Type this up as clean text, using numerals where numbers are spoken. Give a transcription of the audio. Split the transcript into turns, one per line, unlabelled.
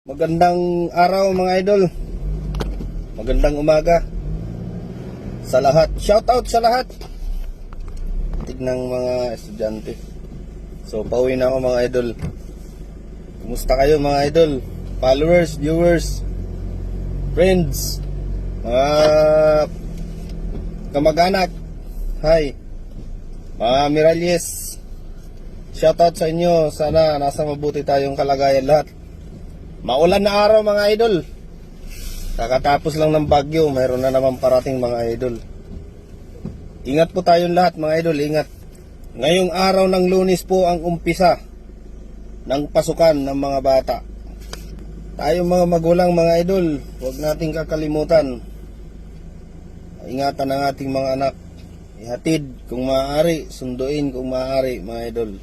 Magandang araw mga idol. Magandang umaga sa lahat. Shout out sa lahat. Tignang mga estudyante. So pauwi na ako mga idol. Kumusta kayo mga idol? Followers, viewers, friends, mga kamag-anak. Hi. Mga Miralles. Shout out sa inyo. Sana nasa mabuti tayong kalagayan lahat. Maulan na araw mga idol. Kakatapos lang ng bagyo, mayroon na naman parating mga idol. Ingat po tayong lahat mga idol, ingat. Ngayong araw ng Lunes po ang umpisa ng pasukan ng mga bata. Tayong mga magulang mga idol, huwag nating kakalimutan. Ingatan ang ating mga anak. Ihatid kung maaari, sunduin kung maaari mga idol.